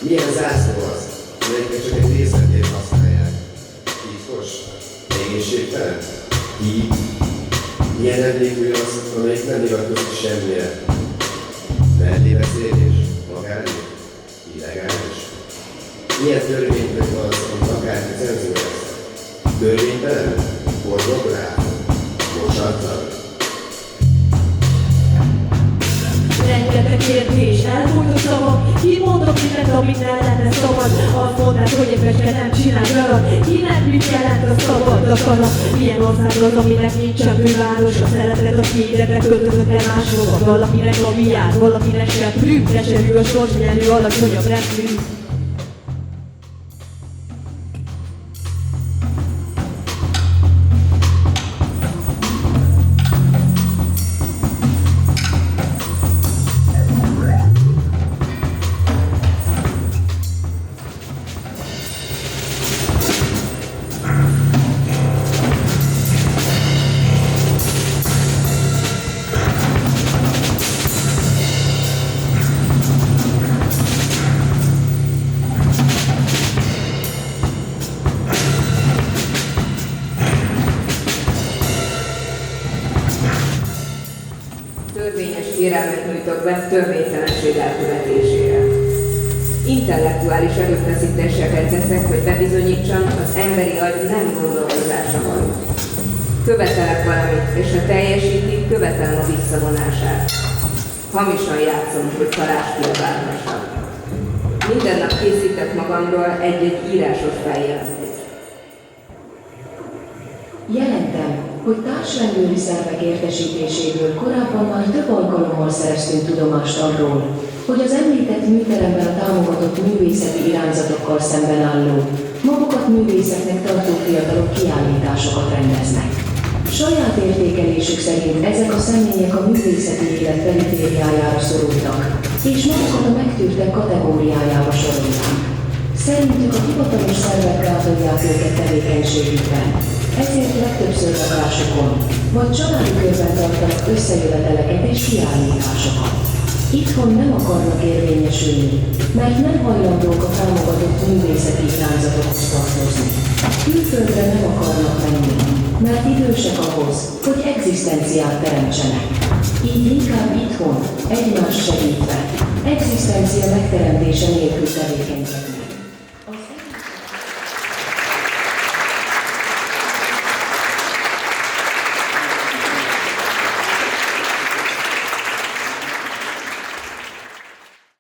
Milyen zászló az, amelyeket csak egy részletét használják? Titkos? Egészségtelen? Híd? Milyen emlékű az, amelyik nem hivatkozik semmire? Mellébeszélés? Magánév? Illegális? Milyen törvénytől az, amit akárki cenzúráz? Törvénytelen? Pornográf? Mosatlan? Rengeteg kérdés, elmúlt a szavam. Ki mondok mindent, amit nem lenne szabad? Azt mondnád, hogy egy fecske nem csinál darab. Kinek mit jelent a szabad akarat? Milyen ország az, aminek nincsen főváros? A szeretet, aki ide költözött el máshova. Valakinek a viár, valakinek sem prű. Keserű a sors, nyelő alacsonyabb rendű. Törvényes kérelmet nyújtok be törvénytelenség elkövetésére. Intellektuális erőfeszítéseket teszek, hogy bebizonyítsam, az emberi agy nem gondolkozása való. Követelek valamit, és ha teljesítik, követelem a visszavonását. Hamisan játszom, hogy találás kiabálhassam. Minden nap készítek magamról egy-egy írásos feljelentést. Jelentem, hogy társrendőri szervek értesítéséből korábban már több alkalommal szereztünk tudomást arról, hogy az említett műteremben a támogatott művészeti irányzatokkal szemben álló, magukat művészeknek tartó fiatalok kiállításokat rendeznek. Saját értékelésük szerint ezek a személyek a művészeti élet perifériájára szorultak, és magukat a megtűrtek kategóriájába sorolják. Szerintük a hivatalos szervek gátolják őket tevékenységükben, ezért legtöbbször lakásokon, vagy családi körben tartanak összejöveteleket és kiállításokat. Itthon nem akarnak érvényesülni, mert nem hajlandók a támogatott művészeti irányzatokhoz tartozni. Külföldre nem akarnak menni, mert idősek ahhoz, hogy egzisztenciát teremtsenek. Így inkább itthon, egymást segítve, egzisztencia megteremtése nélkül tevékenykednek.